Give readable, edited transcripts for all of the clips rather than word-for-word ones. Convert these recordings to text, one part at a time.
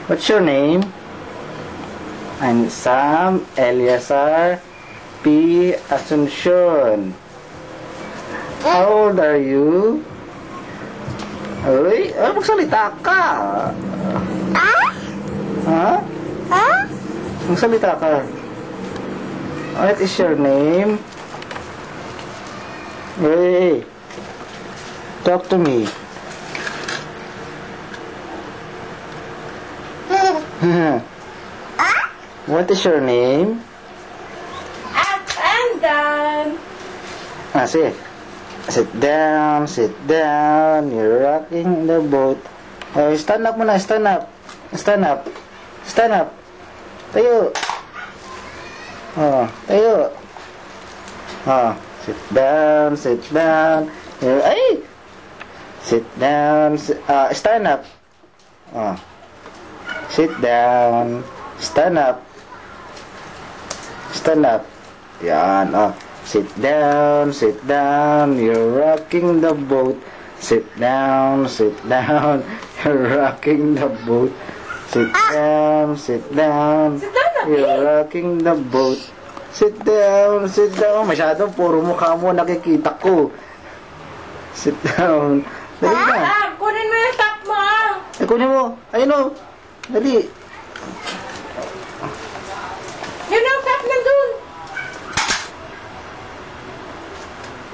What's your name? I'm Sam Eliasar P. Asuncion. How old are you? Uy, magsalita ka. Ha? Magsalita ka. What is your name? Hey, talk to me. What is your name? Up and down. Sige. Sit down, sit down. You're rocking the boat. Oh, stand up muna, stand up. Stand up. Stand up. Tayo. Oh, tayo. Oh, sit down, sit down. Ay! Sit down. Stand up. Oh. Sit down. Stand up. Stand up. Yan, oh. Sit down, sit down. You're rocking the boat. Sit down, sit down. You're rocking the boat. Sit down, sit down. You're rocking the boat. Sit down, sit down. Masyado, puro mukha mo nakikita ko. Sit down. Dali na. Kunin mo yung top mo. Kunin mo. Ayun o. Dali. Yun ang top nandun.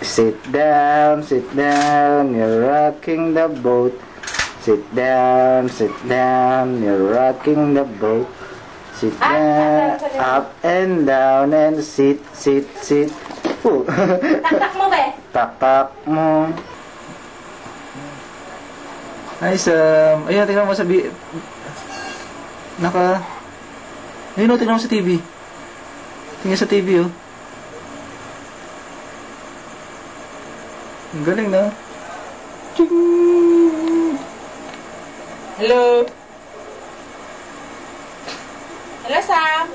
Sit down, sit down. You're rocking the boat. Sit down, you're rocking the boat. Sit down, up and down, and sit, sit, sit. Taktak mo ba? Tak-tak mo. Hi, Sam. Ayun, tingnan mo sa Ayun o, tingnan mo sa TV. Tingnan sa TV, oh. Ang galing na. Ching! Hello? Hello, Sam?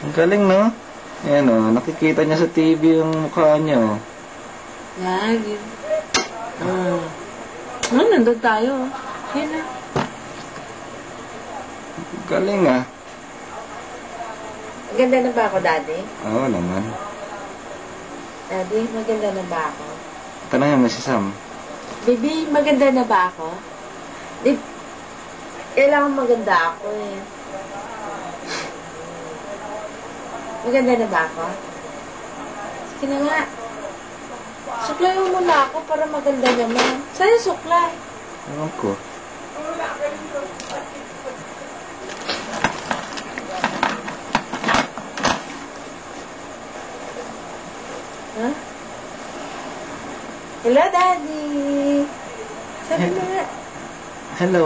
Ang galing, no? Ayan, oh. Nakikita niya sa TV yung mukha niya, oh. Yan, yun. Nandun tayo. Yan na. Galing, ah. Maganda na ba ako, Daddy? Oo naman. Daddy, maganda na ba ako? Tanongin mo si Sam. Baby, maganda na ba ako? Kailangan maganda ako eh. Maganda na ba ako? Sige na nga. Suklay mo muna ako para maganda naman. Saan yung suklay? Ewan ko. Huh? Hello, Daddy. Sabi na nga. Hello.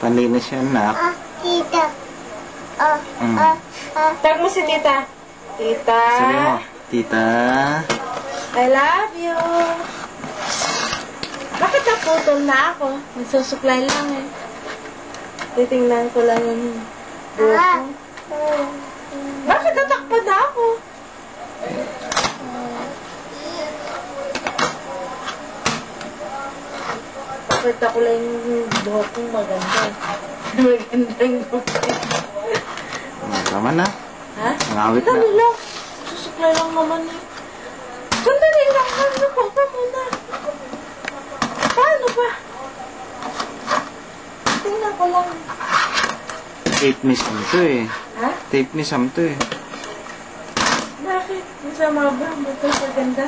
Palinis siya, anak. Tita. Tag mo si Tita. Tita. Sabi mo, Tita. I love you. Bakit naputol na ako? Nagsusuklay lang eh. Titingnan ko lang yung buhok ko. Bakit natakpa na ako? Pakita ko lang yung buhok kong maganda. Magandang buhok. Tama na. Ha? Nangawit na. Dali lang. Susuklay lang naman eh. Sandali lang. Ano pa muna? Paano ba? Tingnan ko lang. Tape ni Sam to eh. Ha? Tape ni Sam to eh. Bakit? Masama ba? Ba't ang maganda?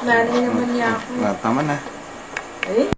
Lali naman niya ako. Tama na. Eh?